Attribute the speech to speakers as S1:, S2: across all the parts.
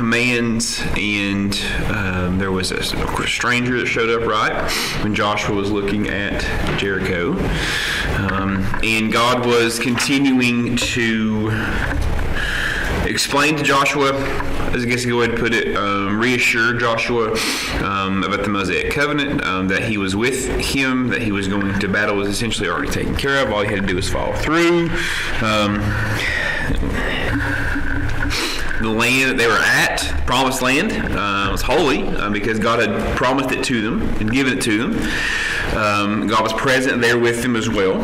S1: commands, and there was a stranger that showed up right when Joshua was looking at Jericho. And God was continuing to explain to Joshua, as I guess you go ahead and put it, reassure Joshua about the Mosaic covenant, that he was with him, that he was going to battle was essentially already taken care of. All he had to do was follow through. The land that they were at, promised land, was holy because God had promised it to them and given it to them. God was present there with them as well.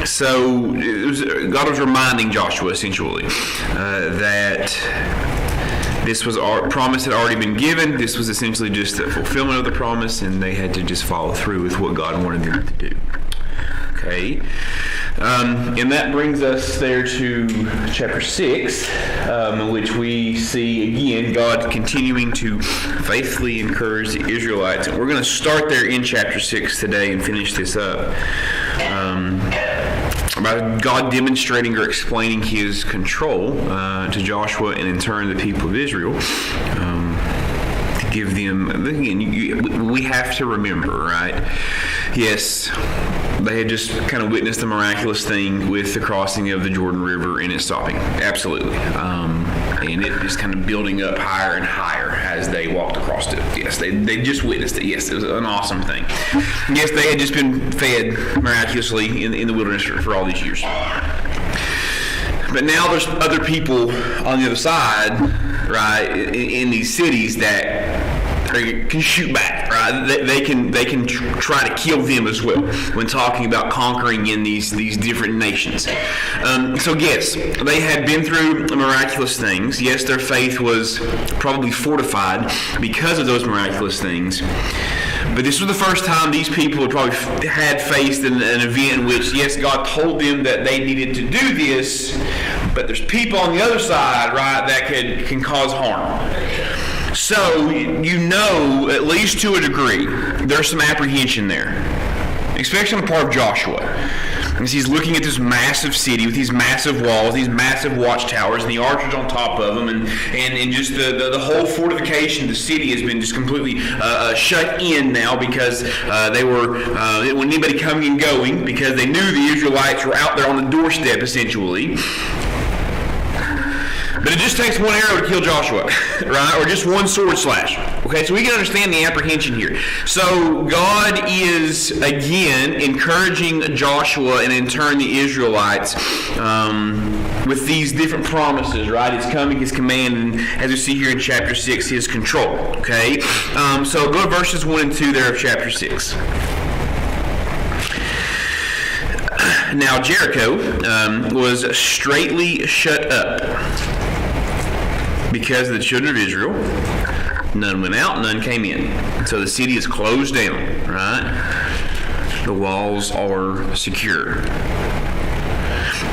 S1: So God was reminding Joshua essentially that this was promise had already been given. This was essentially just the fulfillment of the promise, and they had to just follow through with what God wanted them to do. Okay. And that brings us there to chapter 6, in which we see, again, God continuing to faithfully encourage the Israelites. And we're going to start there in chapter 6 today and finish this up. About God demonstrating or explaining his control to Joshua and in turn the people of Israel. To give them, again, we have to remember, right? Yes, they had just kind of witnessed the miraculous thing with the crossing of the Jordan River and it stopping. Absolutely. And it just kind of building up higher and higher as they walked across it. Yes, they just witnessed it. Yes, it was an awesome thing. Yes, they had just been fed miraculously in the wilderness for all these years. But now there's other people on the other side, right, in these cities that can shoot back, right? They can try to kill them as well when talking about conquering in these different nations. So yes, they had been through miraculous things. Yes, their faith was probably fortified because of those miraculous things. But this was the first time these people had faced an event in which, yes, God told them that they needed to do this, but there's people on the other side, right, that can cause harm. So, at least to a degree, there's some apprehension there, especially on the part of Joshua. As he's looking at this massive city with these massive walls, these massive watchtowers, and the archers on top of them, and just the whole fortification of the city has been just completely shut in now because they were, when anybody coming and going, because they knew the Israelites were out there on the doorstep, essentially. But it just takes one arrow to kill Joshua, right? Or just one sword slash. Okay, so we can understand the apprehension here. So God is, again, encouraging Joshua and in turn the Israelites with these different promises, right? His coming, his command, and as we see here in chapter 6, his control. Okay, so go to verses 1 and 2 there of chapter 6. Now Jericho was straitly shut up because of the children of Israel. None went out, none came in. So the city is closed down, right? The walls are secure.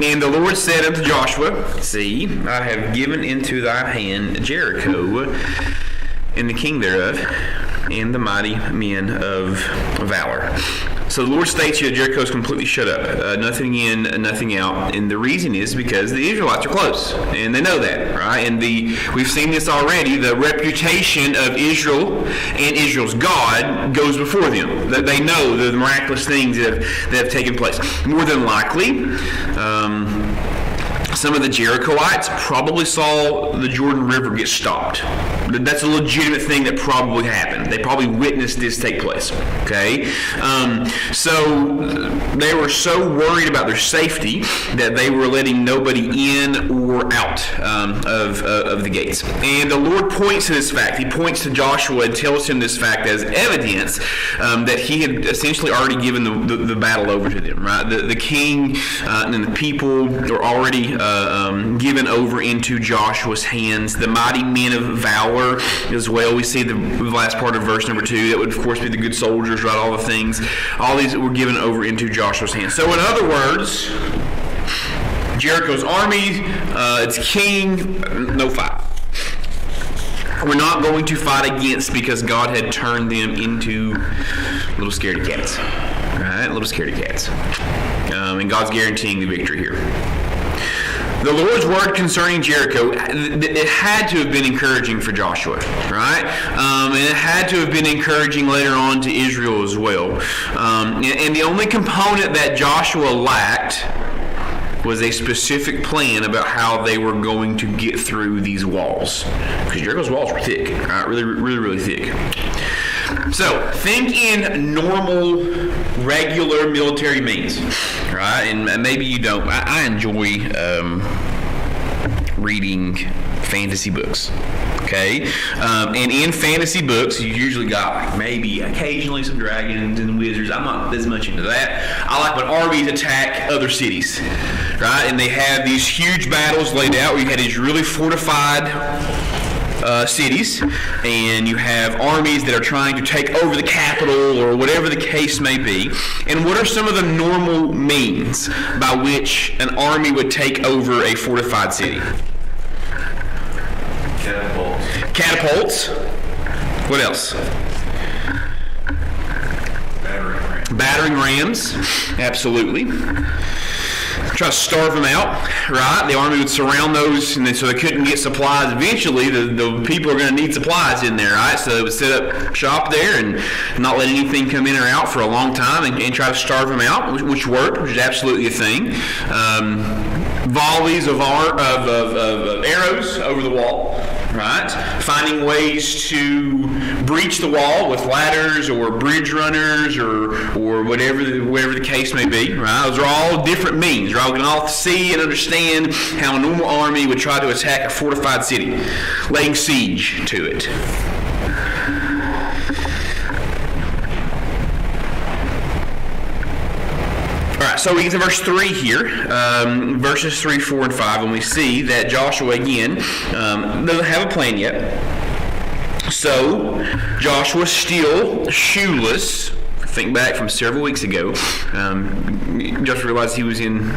S1: And the Lord said unto Joshua, See, I have given into thy hand Jericho, and the king thereof, and the mighty men of valor. So the Lord states here that Jericho is completely shut up. Nothing in, nothing out. And the reason is because the Israelites are close. And they know that, right? And we've seen this already. The reputation of Israel and Israel's God goes before them. That they know the miraculous things that have taken place. More than likely, some of the Jerichoites probably saw the Jordan River get stopped. That's a legitimate thing that probably happened. They probably witnessed this take place. Okay? So they were so worried about their safety that they were letting nobody in or out of the gates. And the Lord points to this fact. He points to Joshua and tells him this fact as evidence that he had essentially already given the battle over to them. Right? The king and the people were already given over into Joshua's hands. The mighty men of valor as well. We see the last part of verse number 2. That would, of course, be the good soldiers, right? All the things. All these were given over into Joshua's hands. So, in other words, Jericho's army, its king, no fight. We're not going to fight against because God had turned them into little scaredy cats. Right? Little scaredy cats. And God's guaranteeing the victory here. the Lord's word concerning Jericho, it had to have been encouraging for Joshua, right? And it had to have been encouraging later on to Israel as well. And the only component that Joshua lacked was a specific plan about how they were going to get through these walls. Because Jericho's walls were thick, right? Really, really, really thick. So, think in normal, regular military means, right? And maybe you don't. I enjoy reading fantasy books, okay? And in fantasy books, you usually got maybe occasionally some dragons and wizards. I'm not as much into that. I like when armies attack other cities, right? And they have these huge battles laid out where you had these really fortified cities, and you have armies that are trying to take over the capital or whatever the case may be. And what are some of the normal means by which an army would take over a fortified city? Catapults. What else? Battering rams. Absolutely. Try to starve them out, right? The army would surround those, and then so they couldn't get supplies. Eventually, the people are going to need supplies in there, right? So they would set up shop there and not let anything come in or out for a long time, and try to starve them out, which worked, which is absolutely a thing. Volleys of arrows over the wall, right? Finding ways to breach the wall with ladders or bridge runners or whatever the case may be, right? Those are all different means, right? We can all see and understand how a normal army would try to attack a fortified city, laying siege to it. Alright, so we get to verse 3 here, verses 3, 4, and 5, and we see that Joshua, again, doesn't have a plan yet. So, Joshua's still shoeless. Think back from several weeks ago. Joshua realized he was in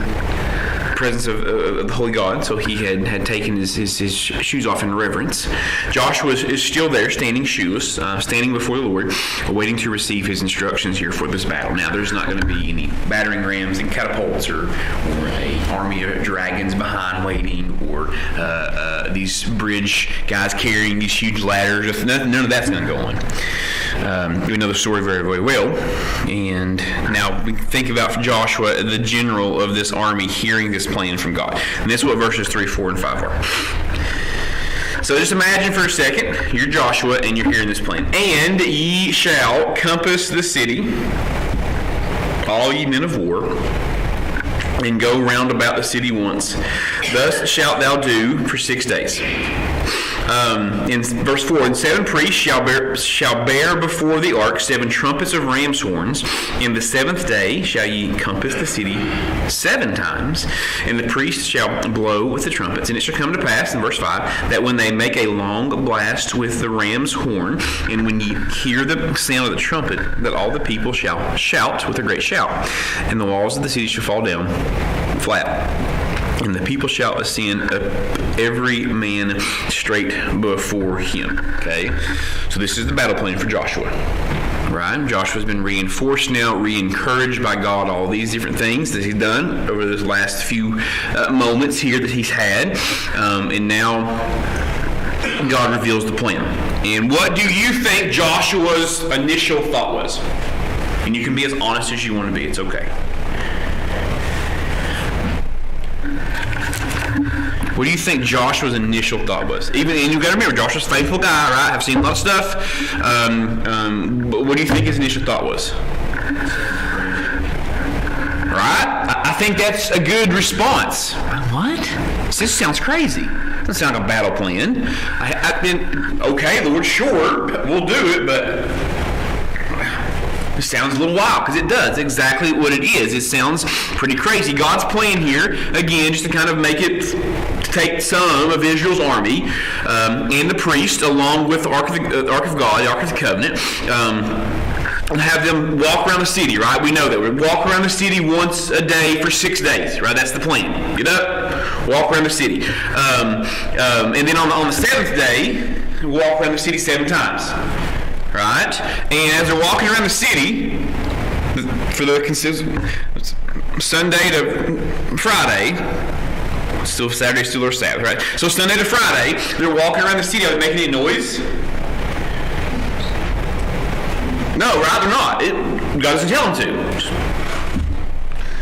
S1: presence of the Holy God, so he had taken his shoes off in reverence. Joshua is still there, standing shoeless, standing before the Lord, waiting to receive his instructions here for this battle. Now, there's not going to be any battering rams and catapults or a army of dragons behind waiting, or these bridge guys carrying these huge ladders. None of that's going to go on. We know the story very, very well. And now we think about Joshua, the general of this army, hearing this plan from God. And this is what verses 3, 4, and 5 are. So just imagine for a second, you're Joshua and you're hearing this plan. And ye shall compass the city, all ye men of war, and go round about the city once. Thus shalt thou do for 6 days. In verse 4, and 7 priests shall bear before the ark 7 trumpets of ram's horns. In the 7th day shall ye compass the city 7 times, and the priests shall blow with the trumpets. And it shall come to pass, in verse 5, that when they make a long blast with the ram's horn, and when ye hear the sound of the trumpet, that all the people shall shout with a great shout, and the walls of the city shall fall down flat. And the people shall ascend up every man straight before him. Okay? So this is the battle plan for Joshua. Right? Joshua's been reinforced now, re-encouraged by God, all these different things that he's done over those last few moments here that he's had. And now God reveals the plan. And what do you think Joshua's initial thought was? And you can be as honest as you want to be. It's okay. What do you think Joshua's initial thought was? And you've got to remember, Joshua's a faithful guy, right? I've seen a lot of stuff. But what do you think his initial thought was? Right? I think that's a good response. What? This sounds crazy. Doesn't sound like a battle plan. Okay, Lord, sure, we'll do it, but it sounds a little wild, because it does exactly what it is. It sounds pretty crazy. God's plan here, again, just to kind of make it, to take some of Israel's army and the priest, along with the Ark of God, the Ark of the Covenant, and have them walk around the city, right? We know that. We walk around the city once a day for 6 days, right? That's the plan. Get up, walk around the city. And then on the 7th day, walk around the city 7 times. Right? And as they're walking around the city, for the Sunday to Friday, Still Saturday, still their Sabbath, right? So Sunday to Friday, they're walking around the city. Are they making any noise? No, right? They're not. God doesn't tell them to.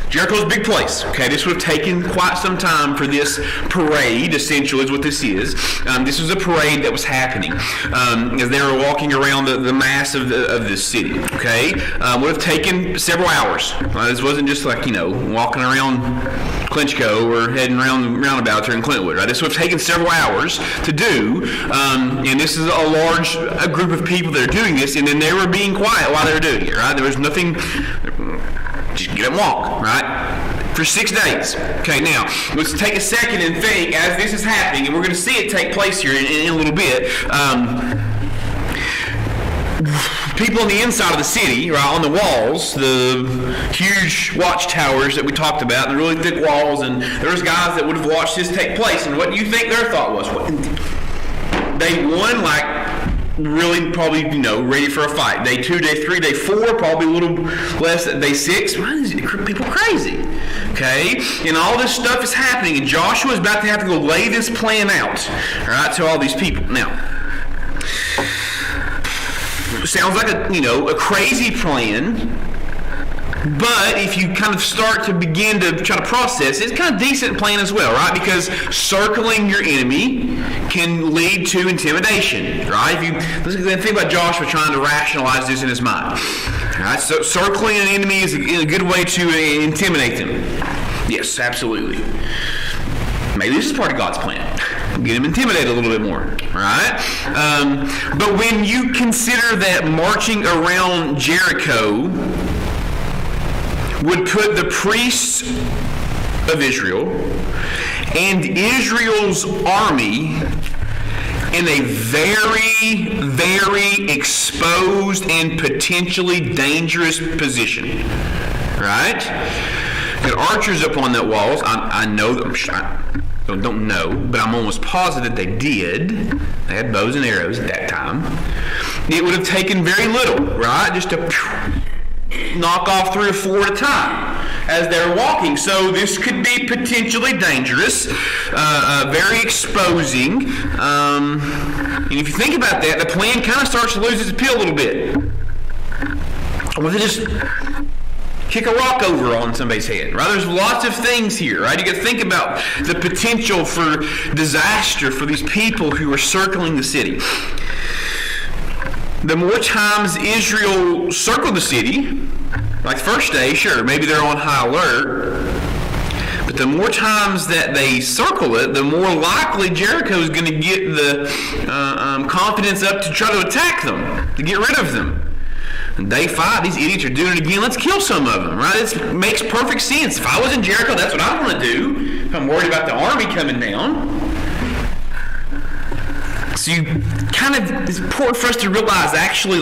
S1: Jericho's a big place. Okay, this would have taken quite some time for this parade, essentially, is what this is. This was a parade that was happening as they were walking around the mass of this city. Okay, would have taken several hours. This wasn't just like, walking around Clinchco or heading around the roundabouts here in Clintwood. Right, this would have taken several hours to do, and this is a large group of people that are doing this, and then they were being quiet while they were doing it. Right, there was nothing. Just get up and walk, right? For 6 days. Okay, now, let's take a second and think as this is happening, and we're going to see it take place here in a little bit. People on the inside of the city, right, on the walls, the huge watchtowers that we talked about, the really thick walls, and there's guys that would have watched this take place, and what do you think their thought was? Day one, really probably, ready for a fight. Day 2, day 3, day 4, probably a little less. Day 6, people crazy. Okay? And all this stuff is happening, and Joshua is about to have to go lay this plan out, all right, to all these people. Now, sounds like a crazy plan. But if you kind of start to begin to try to process it, it's kind of a decent plan as well, right? Because circling your enemy can lead to intimidation, right? If you think about Joshua trying to rationalize this in his mind, right? So circling an enemy is a good way to intimidate them. Yes, absolutely. Maybe this is part of God's plan. Get him intimidated a little bit more, right? But when you consider that marching around Jericho would put the priests of Israel and Israel's army in a very, very exposed and potentially dangerous position, right? The archers up on that walls, I know them. I don't know, but I'm almost positive they did. They had bows and arrows at that time. It would have taken very little, right? Just to knock off 3 or 4 at a time as they're walking. So this could be potentially dangerous, very exposing. And if you think about that, the plan kind of starts to lose its appeal a little bit. Or they just kick a rock over on somebody's head, right? There's lots of things here, right? You got to think about the potential for disaster for these people who are circling the city. The more times Israel circled the city, like the first day, sure, maybe they're on high alert, but the more times that they circle it, the more likely Jericho is going to get the confidence up to try to attack them, to get rid of them. And day 5, these idiots are doing it again. Let's kill some of them, right? It makes perfect sense. If I was in Jericho, that's what I want to do. If I'm worried about the army coming down. So you it's important for us to realize actually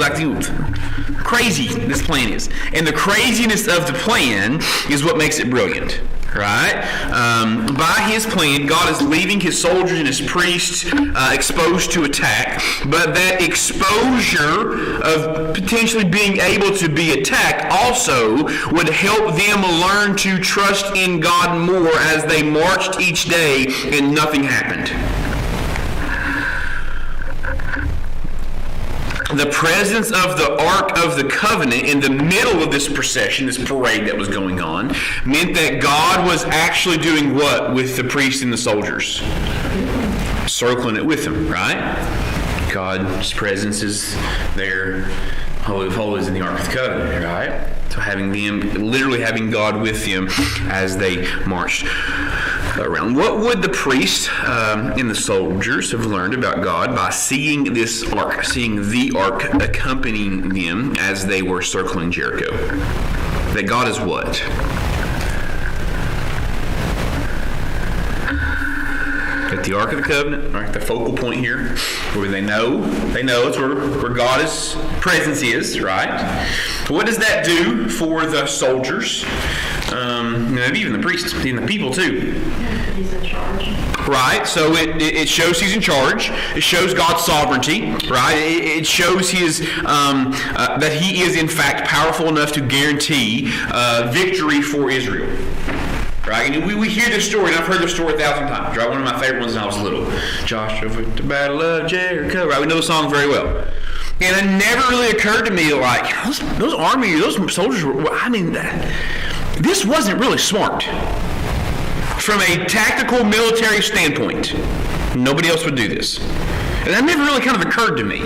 S1: crazy this plan is. And the craziness of the plan is what makes it brilliant, right? By his plan, God is leaving his soldiers and his priests exposed to attack, but that exposure of potentially being able to be attacked also would help them learn to trust in God more as they marched each day and nothing happened. The presence of the Ark of the Covenant in the middle of this procession, this parade that was going on, meant that God was actually doing what with the priests and the soldiers? Circling it with them, right? God's presence is there. Holy of Holies in the Ark of the Covenant, right? So literally having God with them as they marched around. What would the priests and the soldiers have learned about God by seeing this ark, seeing the ark accompanying them as they were circling Jericho? That God is what? At the Ark of the Covenant, right, the focal point here, where they know it's where God's presence is, right? What does that do for the soldiers? Maybe even the priests, even the people too.
S2: He's in charge.
S1: Right, so it shows he's in charge. It shows God's sovereignty, right? It shows his that he is in fact powerful enough to guarantee victory for Israel. Right? And we hear this story, and I've heard this story 1,000 times. Right? One of my favorite ones when I was little. Joshua at the Battle of Jericho. Right? We know the song very well. And it never really occurred to me, like, those army, those soldiers were, this wasn't really smart. From a tactical military standpoint, nobody else would do this. And that never really kind of occurred to me.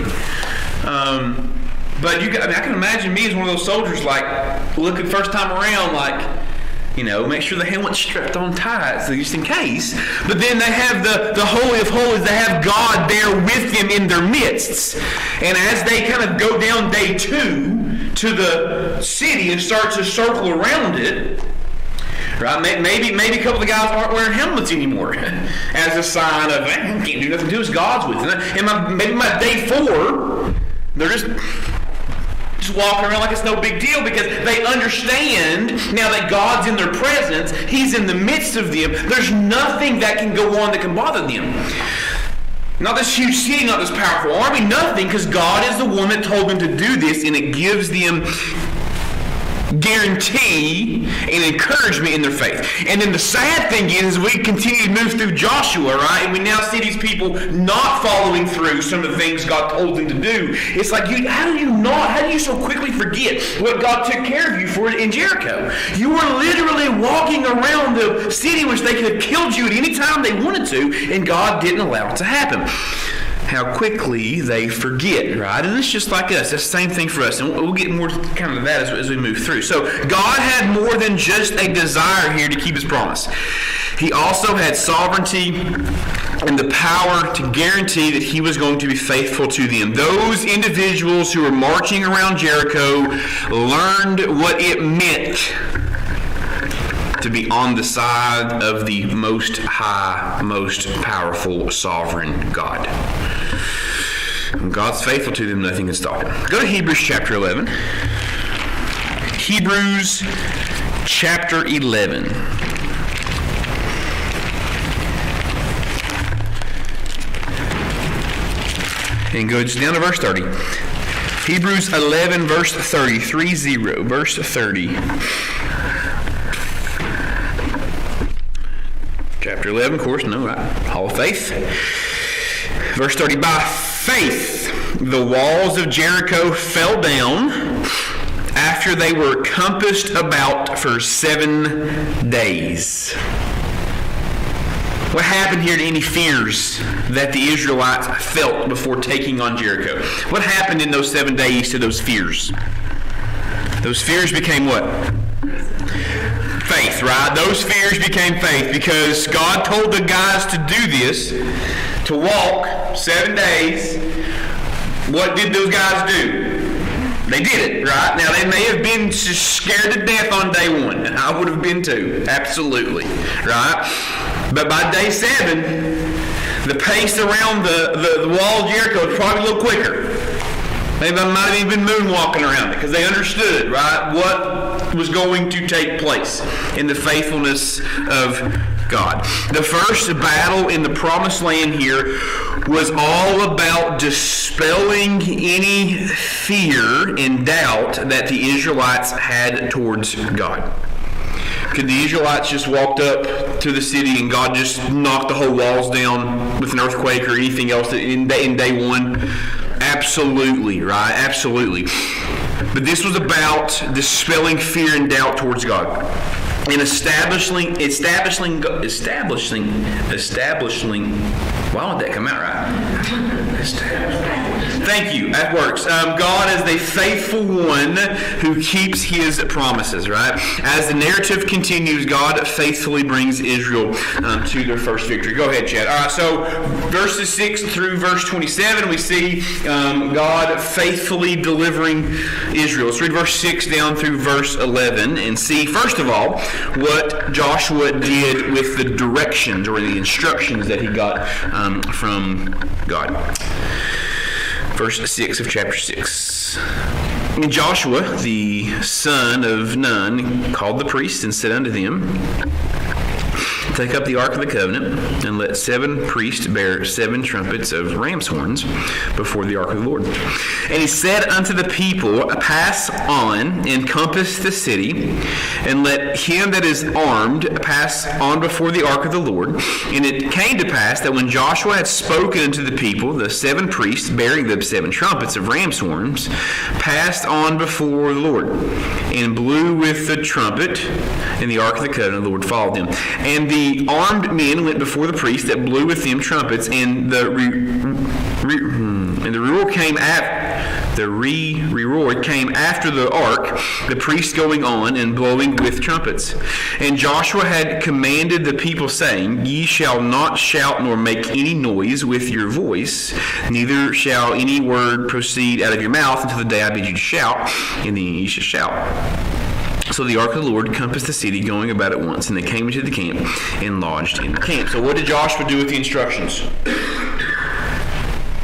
S1: But I can imagine me as one of those soldiers, like, looking first time around, like, make sure the helmet's strapped on tight, so just in case. But then they have the Holy of Holies. They have God there with them in their midst. And as they kind of go down day 2 to the city and start to circle around it, right? Maybe a couple of the guys aren't wearing helmets anymore as a sign of, can't do nothing to us, God's with them. And maybe my day 4, they're just walking around like it's no big deal because they understand now that God's in their presence. He's in the midst of them. There's nothing that can go on that can bother them. Not this huge city, not this powerful army, nothing, because God is the one that told them to do this, and it gives them guarantee and encouragement in their faith. And then the sad thing is we continue to move through Joshua, right? And we now see these people not following through some of the things God told them to do. It's like, how do you so quickly forget what God took care of you for in Jericho? You were literally walking around the city which they could have killed you at any time they wanted to, and God didn't allow it to happen. How quickly they forget, right? And it's just like us. That's the same thing for us. And we'll get more kind of that as we move through. So God had more than just a desire here to keep his promise. He also had sovereignty and the power to guarantee that he was going to be faithful to them. Those individuals who were marching around Jericho learned what it meant to be on the side of the most high, most powerful, sovereign God. When God's faithful to them, nothing can stop him. Go to Hebrews chapter 11. Hebrews chapter 11. And go just down to verse 30. Hebrews 11, verse 30. 30, verse 30. Chapter 11, of course, right? Hall of Faith. Verse 30, by faith the walls of Jericho fell down after they were compassed about for 7 days. What happened here to any fears that the Israelites felt before taking on Jericho? What happened in those 7 days to those fears? Those fears became what? Faith, right? Those fears became faith because God told the guys to do this, to walk 7 days. What did those guys do? They did it, right? Now, they may have been scared to death on day 1. I would have been too. Absolutely, right? But by day 7, the pace around the wall of Jericho was probably a little quicker. They might have even been moonwalking around it because they understood, right, what was going to take place in the faithfulness of God. The first battle in the Promised Land here was all about dispelling any fear and doubt that the Israelites had towards God. Could the Israelites just walked up to the city and God just knocked the whole walls down with an earthquake or anything else in day 1? Absolutely, right? Absolutely. But this was about dispelling fear and doubt towards God and establishing. Why would that come out right? Thank you. That works. God is the faithful one who keeps his promises, right? As the narrative continues, God faithfully brings Israel to their first victory. Go ahead, Chad. All right, so verses 6 through verse 27, we see God faithfully delivering Israel. Let's read verse 6 down through verse 11 and see, first of all, what Joshua did with the directions or the instructions that he got from God. Verse 6 of chapter 6. And Joshua, the son of Nun, called the priests and said unto them, Take up the Ark of the Covenant, and let 7 priests bear 7 trumpets of ram's horns before the Ark of the Lord. And he said unto the people, Pass on, and compass the city, and let him that is armed pass on before the Ark of the Lord. And it came to pass that when Joshua had spoken unto the people, the 7 priests bearing the 7 trumpets of ram's horns passed on before the Lord, and blew with the trumpet, and the Ark of the Covenant of the Lord followed them. And the armed men went before the priests that blew with them trumpets, and the roar came after the ark, the priests going on and blowing with trumpets. And Joshua had commanded the people, saying, Ye shall not shout nor make any noise with your voice, neither shall any word proceed out of your mouth until the day I bid you to shout, and then ye shall shout. So the ark of the Lord compassed the city, going about at once, and they came into the camp and lodged in the camp. So what did Joshua do with the instructions?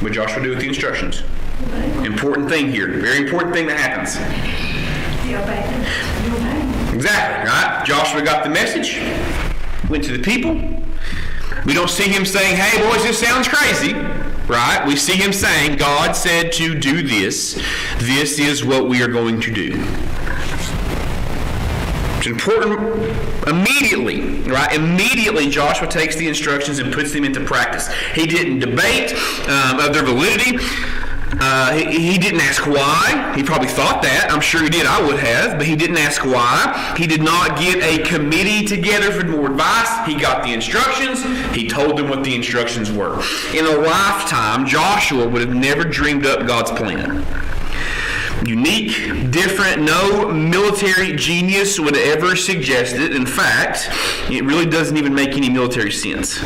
S1: What did Joshua do with the instructions? Important thing here. Very important thing that happens. Exactly, right? Joshua got the message, went to the people. We don't see him saying, hey boys, this sounds crazy. Right? We see him saying, God said to do this. This is what we are going to do. It's important immediately, right? Immediately, Joshua takes the instructions and puts them into practice. He didn't debate of their validity. He didn't ask why. He probably thought that. I'm sure he did. I would have. But he didn't ask why. He did not get a committee together for more advice. He got the instructions. He told them what the instructions were. In a lifetime, Joshua would have never dreamed up God's plan. Unique, different, no military genius would ever suggest it. In fact, it really doesn't even make any military sense.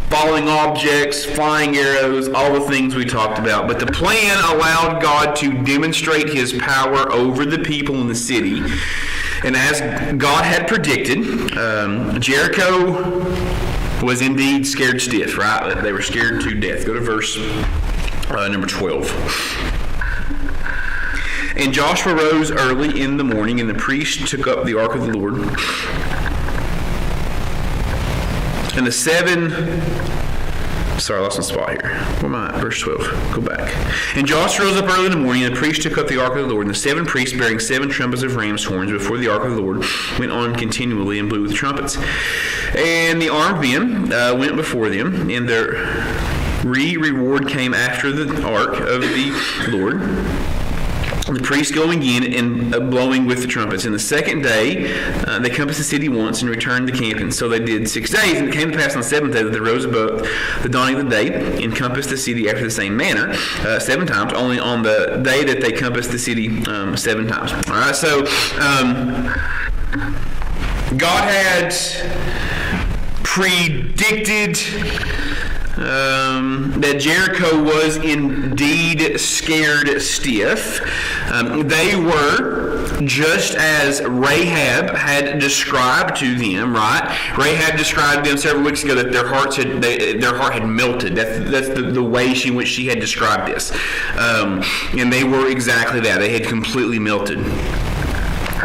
S1: Falling objects, flying arrows, all the things we talked about. But the plan allowed God to demonstrate his power over the people in the city. And as God had predicted, Jericho was indeed scared stiff, right? They were scared to death. Go to verse number 12. And Joshua rose early in the morning, and the priests took up the ark of the Lord. And the 7... Sorry, I lost my spot here. Where am I at? Verse 12. Go back. And Joshua rose up early in the morning, and the priests took up the ark of the Lord. And the 7 priests, bearing 7 trumpets of ram's horns before the ark of the Lord, went on continually and blew with trumpets. And the armed men went before them, and their reward came after the ark of the Lord. The priests going in and blowing with the trumpets. And the second day, they compassed the city once and returned to camp. And so they did 6 days. And it came to pass on the 7th day that they rose above the dawning of the day and compassed the city after the same manner 7 times, only on the day that they compassed the city 7 times. All right, so God had predicted that Jericho was indeed scared stiff. They were just as Rahab had described to them, right? Rahab described to them several weeks ago that their heart had melted. That's the way in which she had described this. And they were exactly that. They had completely melted.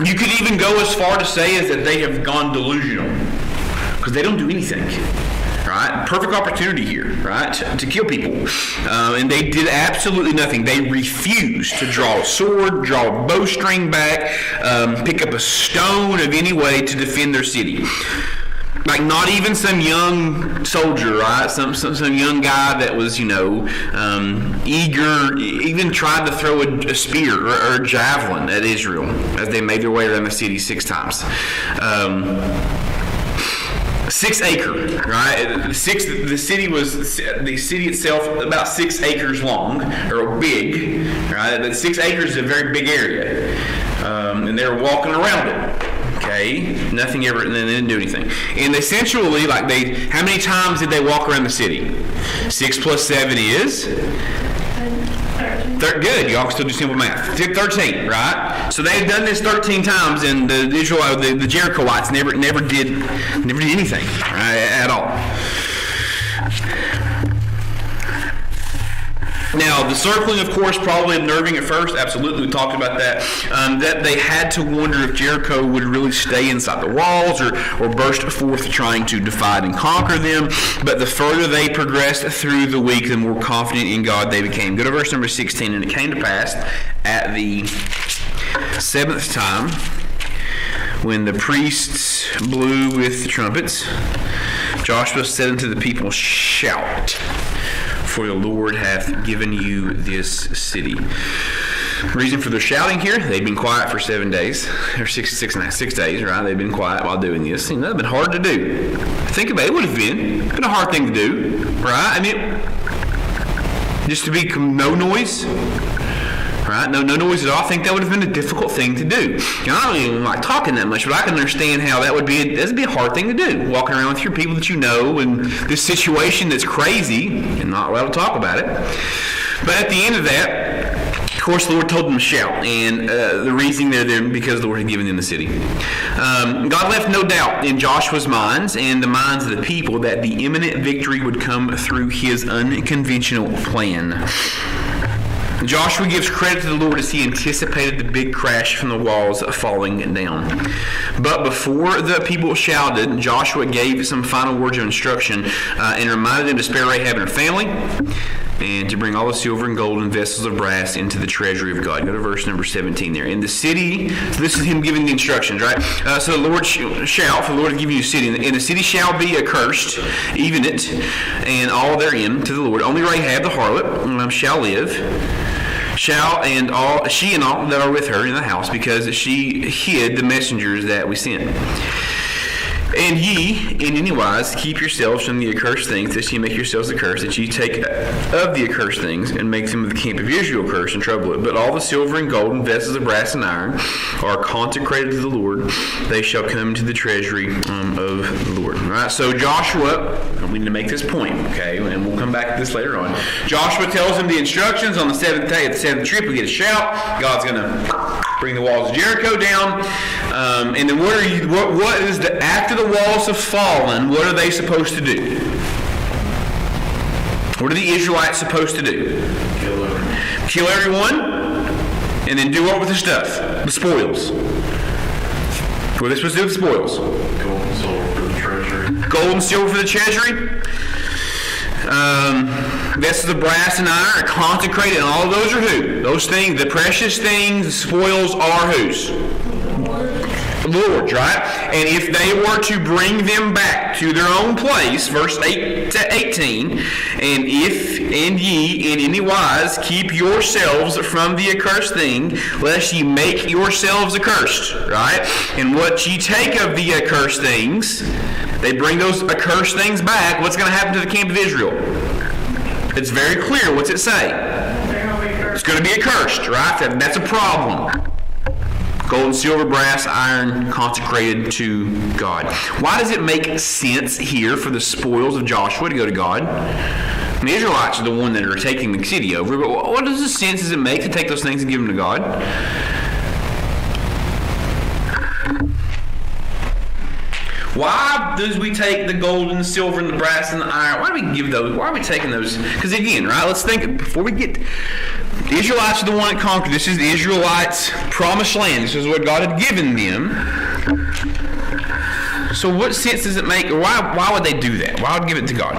S1: You could even go as far to say as that they have gone delusional, because they don't do anything. Right? Perfect opportunity here, right? To kill people. And they did absolutely nothing. They refused to draw a sword, draw a bowstring back, pick up a stone of any way to defend their city. Like not even some young soldier, right? Some young guy that was, eager, even tried to throw a spear or a javelin at Israel as they made their way around the city 6 times. 6 acre, right? The city itself about 6 acres long, or big, right? But 6 acres is a very big area, and they were walking around it. Okay, nothing ever, and they didn't do anything. And essentially, how many times did they walk around the city? 6 plus 7 is. Good, y'all can still do simple math. 13, right? So they've done this 13 times, and the Jerichoites never did anything, right, at all. Now, the circling, of course, probably unnerving at first. Absolutely, we talked about that. That they had to wonder if Jericho would really stay inside the walls or burst forth trying to divide and conquer them. But the further they progressed through the week, the more confident in God they became. Go to verse number 16. And it came to pass at the 7th time, when the priests blew with the trumpets, Joshua said unto the people, Shout, for the Lord hath given you this city. Reason for their shouting here, they'd been quiet for 7 days, or six days, right? They'd been quiet while doing this. That would have been hard to do. Think about it, it would have been a hard thing to do, right? I mean, just to be no noise, right? No noise at all. I think that would have been a difficult thing to do. I don't even like talking that much, but I can understand how that would be a hard thing to do. Walking around with your people that you know in this situation that's crazy and not allowed to talk about it. But at the end of that, of course, the Lord told them to shout, and the reason they're there because the Lord had given them the city. God left no doubt in Joshua's minds and the minds of the people that the imminent victory would come through his unconventional plan. Joshua gives credit to the Lord as he anticipated the big crash from the walls falling down. But before the people shouted, Joshua gave some final words of instruction and reminded them to spare Rahab and her family and to bring all the silver and gold and vessels of brass into the treasury of God. Go to verse number 17 there. In the city, so this is him giving the instructions, right? So the Lord shall, for the Lord has given you a city, and the city shall be accursed, even it, and all therein to the Lord. Only Rahab the harlot shall live. She and all that are with her in the house, because she hid the messengers that we sent. And ye, in any wise, keep yourselves from the accursed things, that ye make yourselves accursed, that ye take of the accursed things, and make them of the camp of Israel cursed and trouble it. But all the silver and gold and vessels of brass and iron are consecrated to the Lord. They shall come to the treasury of the Lord. All right, so Joshua, we need to make this point, okay, and we'll come back to this later on. Joshua tells them the instructions on the 7th day of the 7th trip. We get a shout. God's going to bring the walls of Jericho down. And then what is after the walls have fallen, what are they supposed to do? What are the Israelites supposed to do? Kill everyone, and then do what with the stuff? The spoils. What are they supposed to do with the spoils?
S2: Gold and silver for the treasury.
S1: Gold and silver for the treasury. Vessels of brass and iron are consecrated, and all of those are who? Those things, the precious things, the spoils are whose? The Lord's, right? And if they were to bring them back to their own place, verse 8 to 18, and if and ye in any wise keep yourselves from the accursed thing, lest ye make yourselves accursed, right? And what ye take of the accursed things, they bring those accursed things back, what's going to happen to the camp of Israel? It's very clear. What's it say? It's going to be accursed, right? That's a problem. Gold and silver, brass, iron, consecrated to God. Why does it make sense here for the spoils of Joshua to go to God? The Israelites are the one that are taking the city over, but what does the sense does it make to take those things and give them to God? Why do we take the gold and the silver and the brass and the iron? Why do we give those? Why are we taking those? Because again, right, let's think, before we get, the Israelites are the one that conquered. This is the Israelites' promised land. This is what God had given them. So what sense does it make, or why would they do that? Why would give it to God?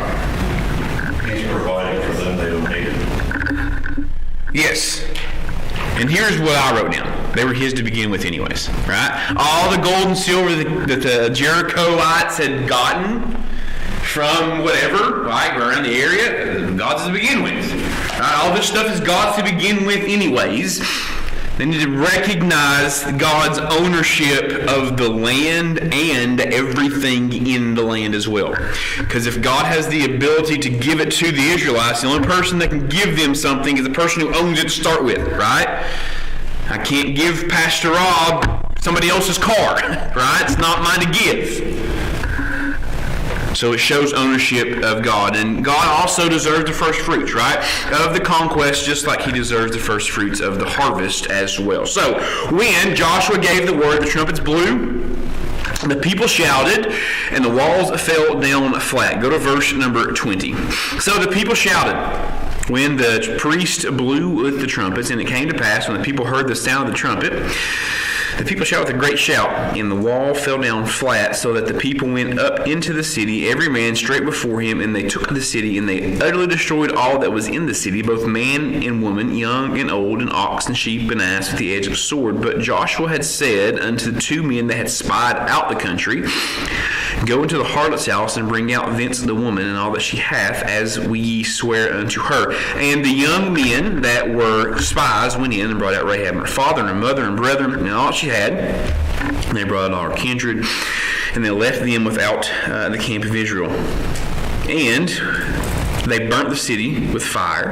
S2: He's providing for them, they don't need it.
S1: Yes. And here's what I wrote down. They were his to begin with anyways, right? All the gold and silver that the Jerichoites had gotten from whatever, right, around the area, God's to begin with. Right? All this stuff is God's to begin with anyways. They need to recognize God's ownership of the land and everything in the land as well. Because if God has the ability to give it to the Israelites, the only person that can give them something is the person who owns it to start with, right? I can't give Pastor Rob somebody else's car, right? It's not mine to give. So it shows ownership of God. And God also deserves the first fruits, right? Of the conquest, just like he deserves the first fruits of the harvest as well. So when Joshua gave the word, the trumpets blew, the people shouted, and the walls fell down flat. Go to verse number 20. So the people shouted, when the priest blew with the trumpets, and it came to pass when the people heard the sound of the trumpet, the people shouted with a great shout, and the wall fell down flat, so that the people went up into the city, every man straight before him, and they took the city, and they utterly destroyed all that was in the city, both man and woman, young and old, and ox and sheep and ass, with the edge of a sword. But Joshua had said unto the 2 men that had spied out the country, Go into the harlot's house, and bring out thence the woman and all that she hath, as we swear unto her. And the young men that were spies went in and brought out Rahab and her father and her mother and brethren and all she had. And they brought all her kindred, and they left them without the camp of Israel. And they burnt the city with fire,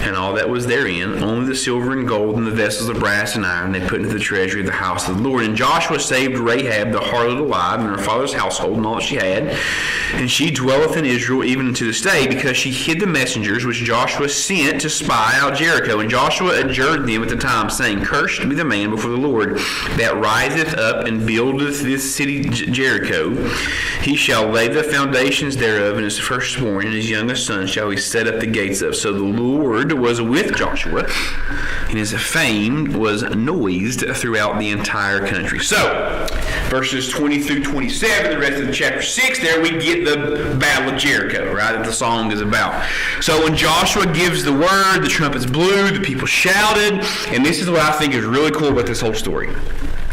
S1: and all that was therein, only the silver and gold and the vessels of brass and iron they put into the treasury of the house of the Lord. And Joshua saved Rahab the harlot alive, and her father's household, and all that she had. And she dwelleth in Israel even unto this day, because she hid the messengers which Joshua sent to spy out Jericho. And Joshua adjured them at the time, saying, Cursed be the man before the Lord that riseth up and buildeth this city Jericho. He shall lay the foundations thereof, and his firstborn and his youngest son shall he set up the gates of. So the Lord was with Joshua, and his fame was noised throughout the entire country. So, verses 20 through 27, the rest of chapter 6, there we get the Battle of Jericho, right, that the song is about. So when Joshua gives the word, the trumpets blew, the people shouted, and this is what I think is really cool about this whole story,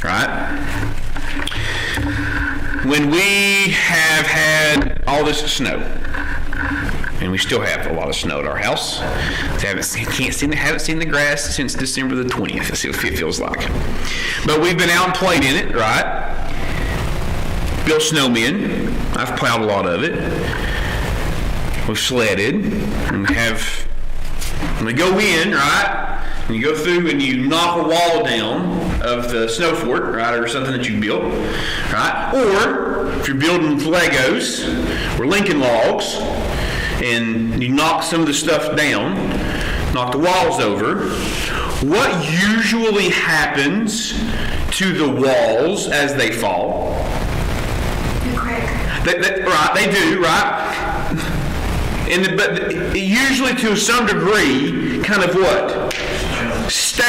S1: right? When we have had all this snow, and we still have a lot of snow at our house. Haven't seen the grass since December the 20th. That's what it feels like. But we've been out and played in it, right? Built snowmen. I've plowed a lot of it. We've sledded. And we go in, right? And you go through and you knock a wall down of the snow fort, right, or something that you built, right? Or if you're building with Legos or Lincoln logs, and you knock some of the stuff down, knock the walls over, what usually happens to the walls as they fall?
S3: They crack.
S1: Right, they do, right? But usually to some degree, kind of what?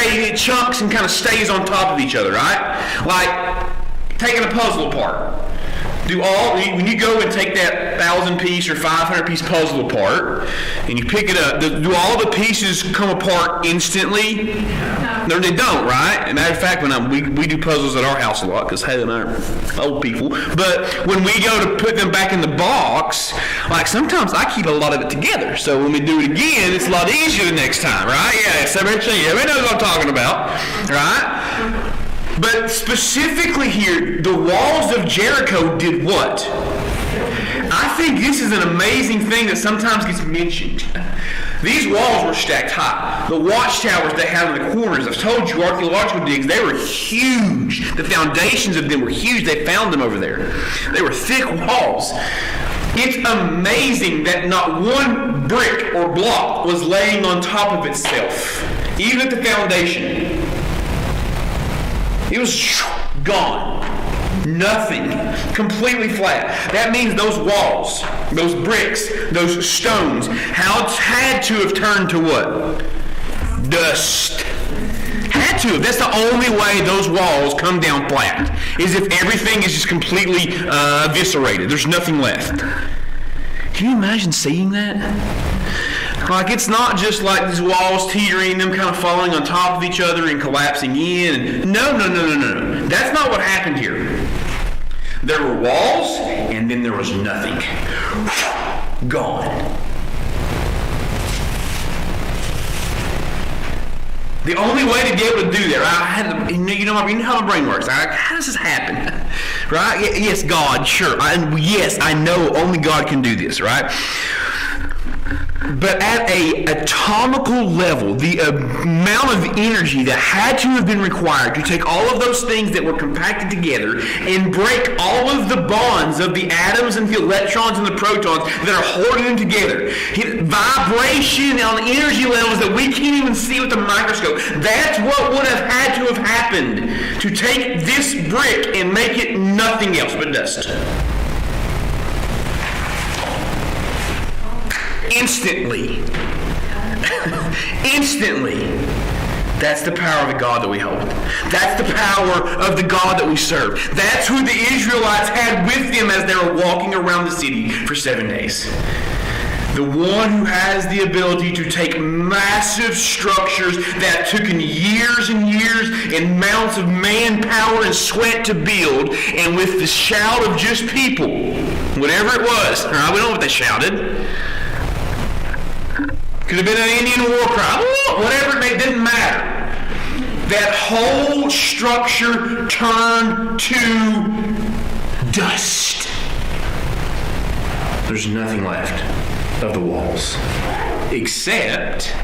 S1: It chunks and kind of stays on top of each other, right? Like taking a puzzle apart. When you go and take that 1,000-piece or 500-piece puzzle apart, and you pick it up, do all the pieces come apart instantly? No, they don't, right? As a matter of fact, when we do puzzles at our house a lot, because Heather and I are old people, but when we go to put them back in the box, like sometimes I keep a lot of it together, so when we do it again, it's a lot easier the next time, right? Yeah, so everybody knows what I'm talking about, right? But specifically here, the walls of Jericho did what? I think this is an amazing thing that sometimes gets mentioned. These walls were stacked high. The watchtowers they had on the corners, I've told you, archaeological digs, they were huge. The foundations of them were huge. They found them over there. They were thick walls. It's amazing that not one brick or block was laying on top of itself, even at the foundation. It was gone. Nothing. Completely flat. That means those walls, those bricks, those stones, had to have turned to what? Dust. Had to have. That's the only way those walls come down flat, is if everything is just completely eviscerated. There's nothing left. Can you imagine seeing that? Like, it's not just like these walls teetering, them kind of falling on top of each other and collapsing in. No. That's not what happened here. There were walls, and then there was nothing. Gone. The only way to be able to do that, you know how my brain works. How does this happen? Right? Yes, God, sure. Yes, I know only God can do this, right? But at an atomical level, the amount of energy that had to have been required to take all of those things that were compacted together and break all of the bonds of the atoms and the electrons and the protons that are holding them together. Vibration on energy levels that we can't even see with a microscope. That's what would have had to have happened to take this brick and make it nothing else but dust. Instantly. Instantly. That's the power of the God that we hold. That's the power of the God that we serve. That's who the Israelites had with them as they were walking around the city for 7 days. The one who has the ability to take massive structures that took years and years and amounts of manpower and sweat to build, and with the shout of just people, whatever it was, we don't know what they shouted. Could have been an Indian war cry, whatever, it didn't matter. That whole structure turned to dust. There's nothing left of the walls. Except,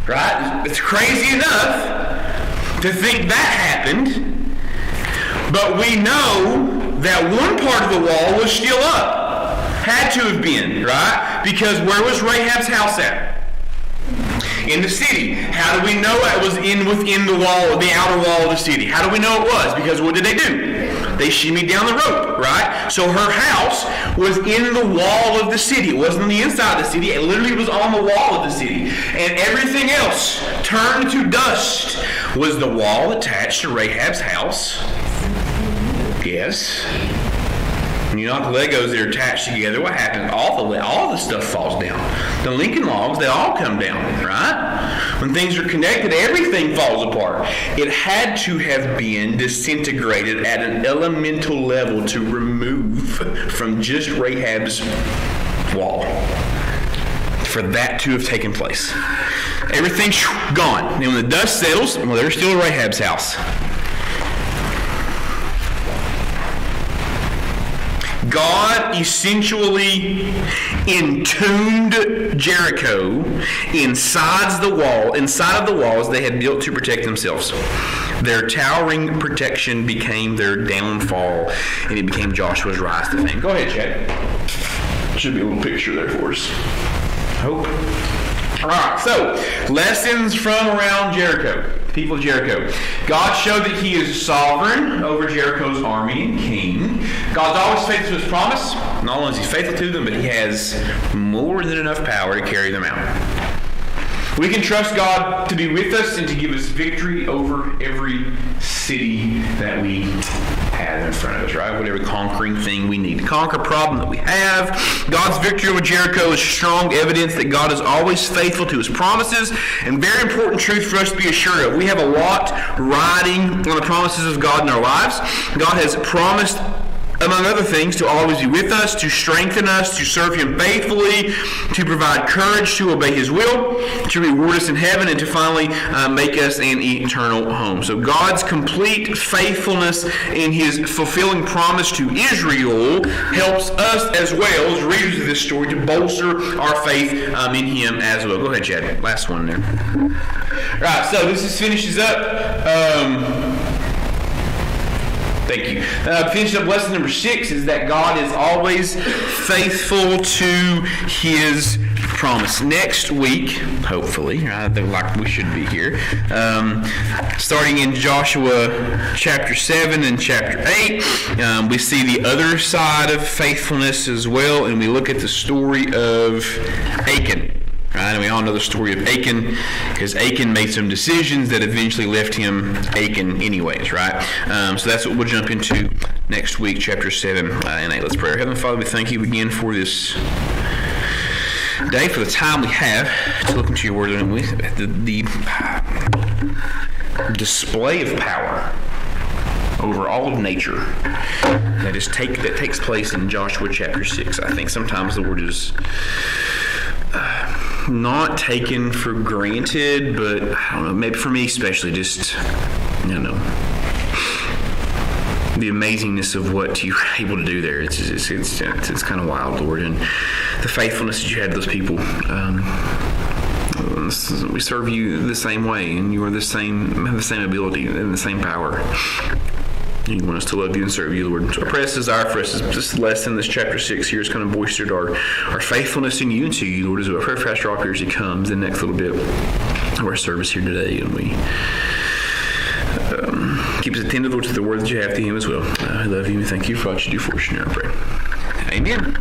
S1: right, it's crazy enough to think that happened, but we know that one part of the wall was still up. Had to have been, right? Because where was Rahab's house at? In the city. How do we know it was within the wall, the outer wall of the city? How do we know it was? Because what did they do? They shimmied down the rope, right? So her house was in the wall of the city. It wasn't on the inside of the city. It literally was on the wall of the city. And everything else turned to dust. Was the wall attached to Rahab's house? Yes. When you knock the Legos that are attached together, what happens? All the stuff falls down. The Lincoln Logs, they all come down, right? When things are connected, everything falls apart. It had to have been disintegrated at an elemental level to remove from just Rahab's wall. For that to have taken place. Everything's gone. And when the dust settles, well, there's still Rahab's house. God essentially entombed Jericho inside of the walls they had built to protect themselves. Their towering protection became their downfall, and it became Joshua's rise to fame. Go ahead, Chad. Should be a little picture there for us. Hope. All right, so lessons from around Jericho. People of Jericho. God showed that He is sovereign over Jericho's army and king. God's always faithful to His promise. Not only is He faithful to them, but He has more than enough power to carry them out. We can trust God to be with us and to give us victory over every city that we have in front of us, right? Whatever conquering thing we need to conquer, problem that we have. God's victory over Jericho is strong evidence that God is always faithful to His promises, and very important truth for us to be assured of. We have a lot riding on the promises of God in our lives. God has promised, among other things, to always be with us, to strengthen us, to serve Him faithfully, to provide courage to obey His will, to reward us in heaven, and to finally make us an eternal home. So God's complete faithfulness in His fulfilling promise to Israel helps us as well as readers of this story to bolster our faith in Him as well. Go ahead, Chad. Last one there. All right, so this finishes up. Thank you. Finishing up lesson number 6 is that God is always faithful to His promise. Next week, hopefully, like we should be here, starting in Joshua chapter 7 and chapter 8, we see the other side of faithfulness as well, and we look at the story of Achan. Right? And we all know the story of Achan, because Achan made some decisions that eventually left him Achan anyways, right? So that's what we'll jump into next week, chapter 7 and 8. Let's pray. Heavenly Father, we thank You again for this day, for the time we have to look into Your word, and the display of power over all of nature that takes place in Joshua chapter 6. I think sometimes the word is not taken for granted, but I don't know, maybe for me especially, just, the amazingness of what You're able to do there. It's kind of wild, Lord, and the faithfulness that You had to those people. We serve You the same way, and You are have the same ability and the same power. You want us to love You and serve You, Lord. So our prayer desire for us is this lesson, this chapter 6 here, is kind of boistered our faithfulness in You and to You, Lord, as we pray for Pastor Rocker as he comes the next little bit of our service here today, and we keep us attentive, Lord, to the word that You have to Him as well. I love You and thank You for what You do for us. In our prayer. Amen.